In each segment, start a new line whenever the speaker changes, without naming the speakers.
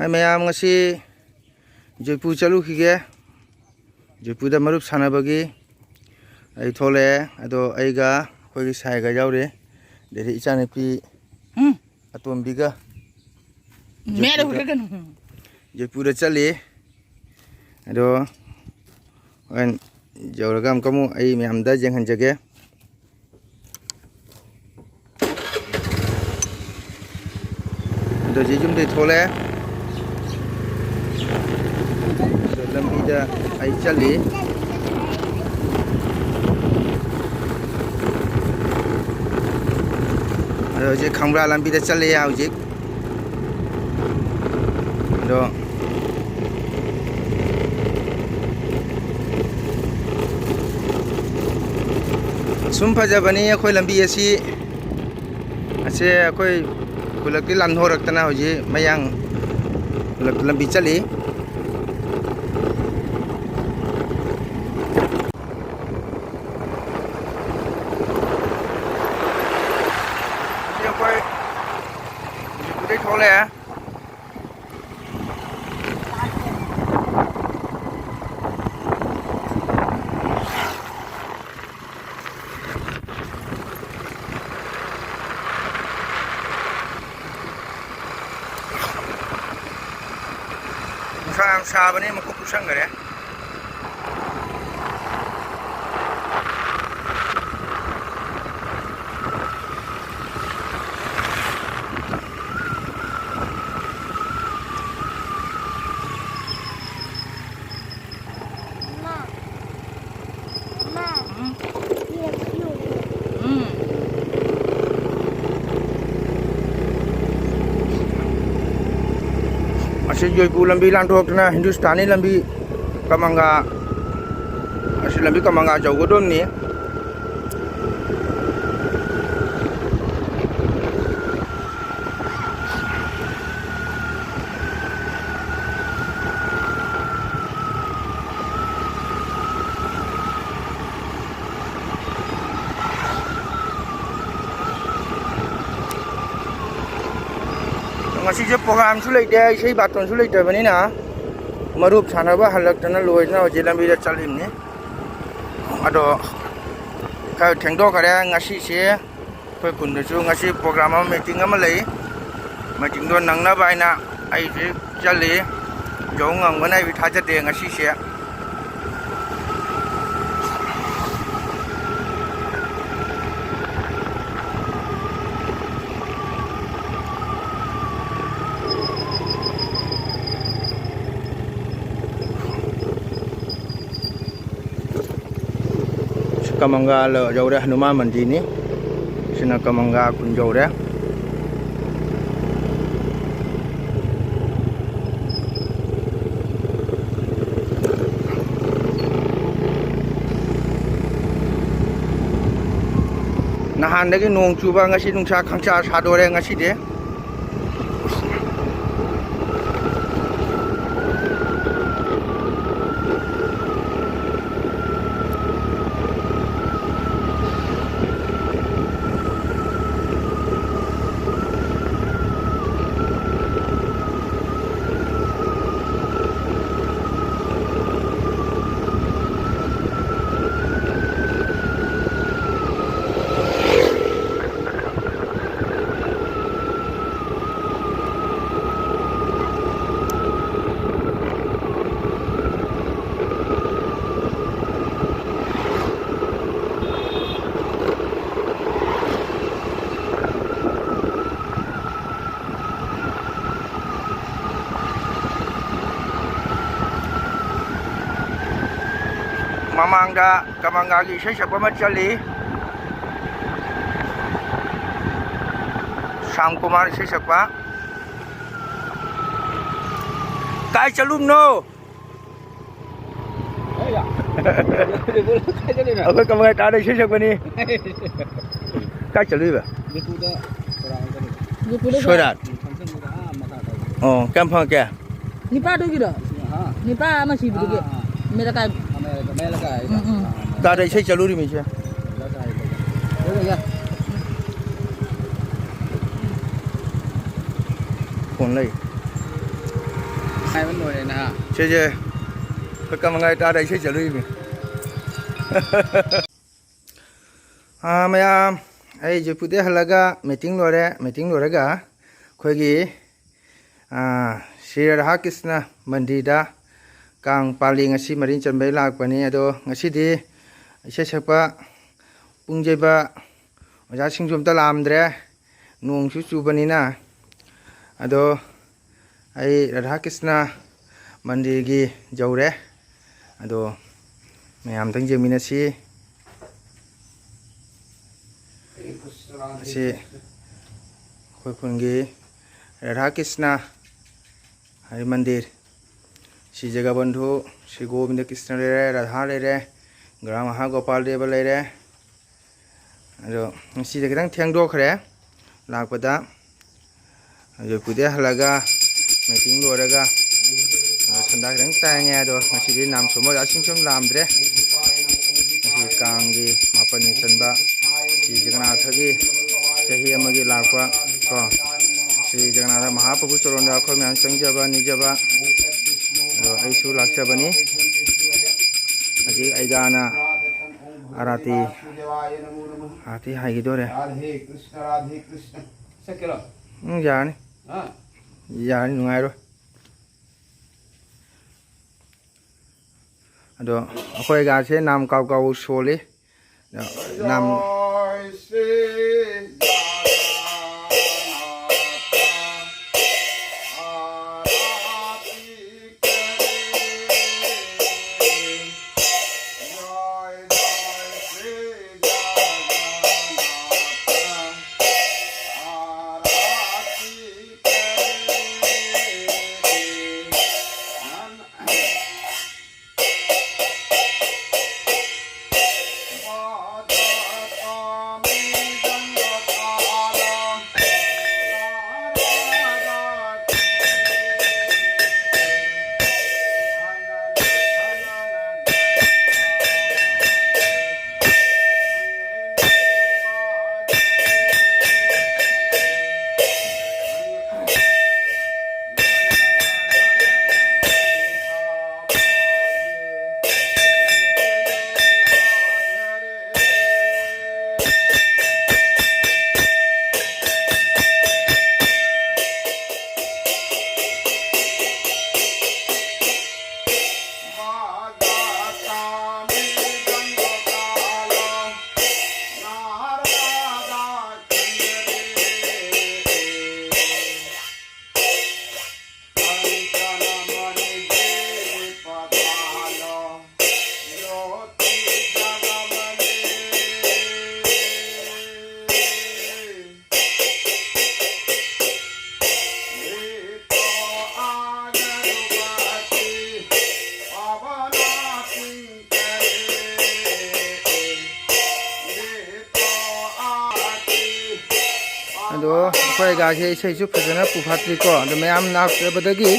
hai mayam ngasi Jaipur chalu khige Jaipur da marup sana bagi ai thole ado aiga khoi sai ga jaure deri ichane pi atom biga
mere hukan
Jaipur da chali ado an jauragam kamu ai mayam da jeng han jage ado jijum de thole lambi da ai chali ado je khangbra lambi da chali ya hujik ado sum phajabani akhoi lambi asi ase akhoi kulakti lan horaktana hoji mayang kulak lambi chali akhoi Jaipur thole Sang sabani makuk kusang gare Asyik Jaipur lambi lantok na Hindustani lambi kamangga asyik lambi kamangga jauh godom ni ngasi je program sulai de sei baton sulai de bani na marup sana ba halak tana loi na je lambi da chalim ni ado ka thengdo kare ngasi se koi kun de chu ngasi program ma meeting ma lei meeting do nang na bai na ai je chali jong ngang ba nai bi tha chat de ngasi se kamangga lo jauh dah Hanuman Mandir ni sina kamangga kun jauh dah nahan lagi nong cuba ngasi nungsa khangcha sadore ngasi de mamangga kamangga gi sei sakwa ma chali Sam Kumar sei sakwa kai chalum no akhoi kamangga ta dai sei sakwa ni kai chalui ba Soirat oh kampung ke
nipa do gida nipa ma si bu ge mera kai
ta dai sei chaluri mi che phone lấy
hai vẫn nổi này nè.
chơi chơi tôi cầm ngay ta đây chơi chơi lui mình mày ai giờ phụ thế halaga meeting rồi cả khơi gì Sri Radha Krishna Mandira kang paling ngasi marin chân bay lạc bani ado ngasi di sẽ sắp bung jay ba giá sinh chúng ta làm đấy nuông chú chú bani na ado ai Radha Krishna Mandir gi jauh đấy ado mayam tang jemina si khoi khun gi Radha Krishna Hari Mandir si jaga bandhu si Govinda Krishna le Radha le Gram Maha Gopal Deva le ado si jaga tang thiang do khare lak pada ado pude halaga meeting lo raga sanda dang ta nge do ngasi di nam somo ya sing som lam dre si kang gi mapani sanba si Jagannath gi chahi amagi lakwa ko si Jagannath Mahaprabhu choronda khoi myam changjaba nijaba ado ai su lakchabani aji aigana arati haigi dore
Radhe Krishna. Sakelo.
yani yani nungai ro ado akhoi ga se nam kau kau sole nam ado akhoi ga se sei su phajana puphatri ko ado mayam nak badagi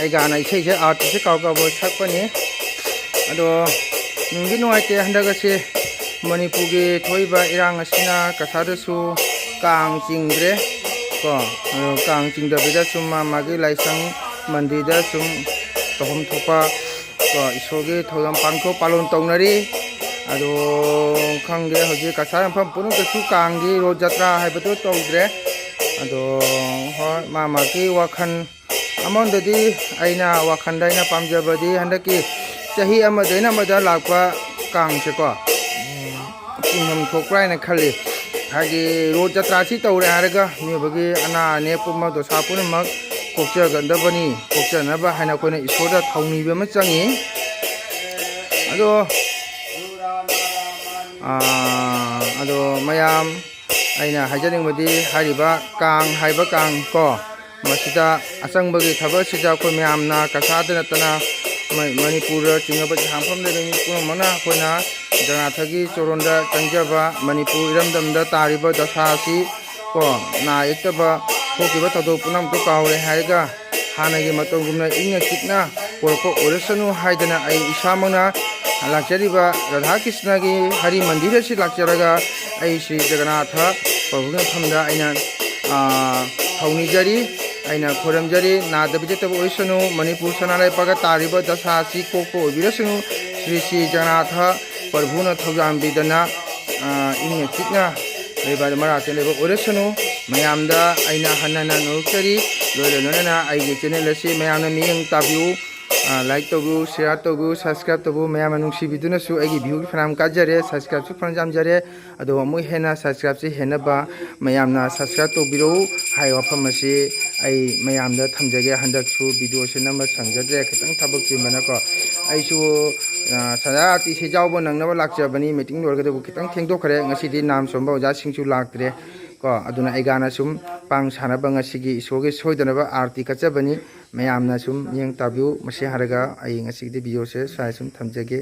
ai ga na sei se art se kau kau bo sakpani ado nungi nuai te handaga se Manipur gi thoiba irang asina kasada su kang chingdre ko kang chingda bida summa magi laisang mandida sum tohom thopa ko isoge tholam pangko palon tongnari ado khangge hoje kasar pham punu su kanggi road jatra haibatu tongdre ado ho mama ki wakhan amon dadi aina wakhan daina pamjabadi handaki chahi amadaina mada lakpa kang se ko kingham thokrai na khali hagi road jatra si tawre haraga mi bagi ana ne pumma do sapun mak kokcha gandabani kokcha na ba haina koina isoda thawni be ma changi ado ado mayam aina hajaring badi hariba kang haiba kang ko masida asang bagi thaba sida ko mayam na kasada natana Manipur chingaba hampham le ni ko mana koina Jagannath gi choronda changjaba Manipur iramdamda tariba dasasi ko na itaba thokiba thado punam to kaure haiga hanagi matongumna ingna chikna porko orasanu haidana ai isamana lakchariba Radha Krishna gi Hari Mandir si lakcharaga ai Sri Jagannath Prabhu gi thamda aina thauni jari ꯑꯩꯅ ꯈꯣꯏꯔꯝꯖꯔꯤ ꯅꯥꯗꯕ ꯌꯦꯛꯇꯕ ꯑꯣꯏꯁꯅꯨ ꯃꯅꯤꯄꯨꯔ ꯁꯅꯥꯂꯩꯕꯥꯛꯇ ꯇꯥꯔꯤꯕ ꯗꯁꯥ ꯑꯁꯤ ꯀꯣꯛꯄ ꯑꯣꯏꯕꯤꯔꯁꯅꯨ శ్రీ శ్రీ ꯖꯒꯟꯅꯥꯊ ꯄ꯭ꯔꯚꯨꯅ ꯊꯧꯖꯥꯟꯕꯤꯗꯅ ꯏꯪꯅ ꯆꯤꯛꯅ ꯂꯩꯕ ꯃꯔꯥꯛꯇ ꯂꯩꯕ ꯑꯣꯏꯔꯁꯅꯨ ꯃꯌꯥꯝꯗ ꯑꯩꯅ ꯍꯟꯅ ꯅꯣꯛꯆꯔꯤ ꯂꯣꯏꯅꯅ ꯑꯩꯒꯤ ꯆꯦꯅꯦꯜ ꯑꯁꯤ ꯃꯌꯥꯝꯅ ꯃꯤꯠꯌꯦꯡ ꯇꯥꯕꯤꯌꯨ ꯂꯥꯏꯛ ꯇꯧꯕꯤꯌꯨ ꯁꯤꯌꯥꯔ ꯇꯧꯕꯤꯌꯨ ꯁꯕꯁꯀ꯭ꯔꯥꯏꯕ ꯇꯧꯕꯤꯌꯨ ꯃꯌꯥꯝꯅ ꯅꯨꯡꯁꯤꯕꯤꯗꯨꯅꯁꯨ ꯑꯩꯒꯤ ꯚ꯭ꯌꯨ ꯐꯅꯌꯥꯝ ꯀꯥꯖꯔꯦ ꯁꯕꯁꯀ꯭ꯔꯥꯏꯕꯁꯨ ꯐꯅ ꯌꯥꯝꯖꯔꯦ ꯑꯗꯣ ꯑꯃꯨꯛ ꯍꯦꯟꯅ ꯁꯕꯁꯀ꯭ꯔꯥꯏꯕꯁꯤ ꯍꯦꯟꯅꯕ ꯃꯌꯥꯝꯅ ꯁꯕꯁꯀ꯭ꯔꯥꯏꯕ ꯇꯧꯕꯤꯔꯛꯎ ꯍꯥꯏꯕ ꯋꯥꯐꯝ ꯑꯁꯤ ꯑꯩ ꯃꯌꯥꯝꯗ ꯊꯝꯖꯒꯦ ꯍꯟꯗꯛꯁꯨ ꯚꯤꯗꯤꯑꯣꯁꯤ ꯅꯝꯕ ꯁꯪꯖꯗ꯭ꯔꯦ ꯈꯤꯇꯪ ꯊꯕꯛ ꯆꯤꯟꯕꯅꯀꯣ ꯑꯩꯁꯨ ꯁꯗꯥꯔꯥꯇꯤ ꯁꯦꯖꯥꯎꯕ ꯅꯪꯅꯕ ꯂꯥꯛꯆꯕꯅꯤ ꯃꯤꯇꯤꯡ ꯂꯣꯏꯔꯒꯗꯕꯨ ꯈꯤꯇꯪ ꯊꯦꯡꯗꯣꯛꯈ꯭ꯔꯦ ꯉꯁꯤꯗꯤ ꯅꯥꯝ ꯁꯣꯟꯕ ꯑꯣꯖꯥꯁꯤꯡꯁꯨ ꯂꯥꯛꯇ꯭ꯔꯦ ꯀꯣ ꯑꯗꯨꯅ ꯑꯩꯒꯥꯅ ꯁꯨꯝ ꯄꯥꯡ ꯁꯥꯟꯅꯕ ꯉꯁꯤꯒꯤ ꯏꯁꯣꯔꯒꯤ ꯁꯣꯏꯗꯅꯕ ꯑꯥꯔꯇꯤ ꯀꯠꯆꯕꯅꯤ ꯃꯌꯥꯝꯅ ꯁꯨꯝ ꯃꯤꯠꯌꯦꯡ ꯇꯥꯕꯤꯌꯨ ꯃꯁꯤ ꯍꯥꯏꯔꯒ ꯑꯩ ꯉꯁꯤꯒꯤꯗꯤ ꯚꯤꯗꯤꯑꯣꯁꯦ ꯁ꯭ꯋꯥꯏ ꯁꯨꯝ ꯊꯝꯖꯒꯦ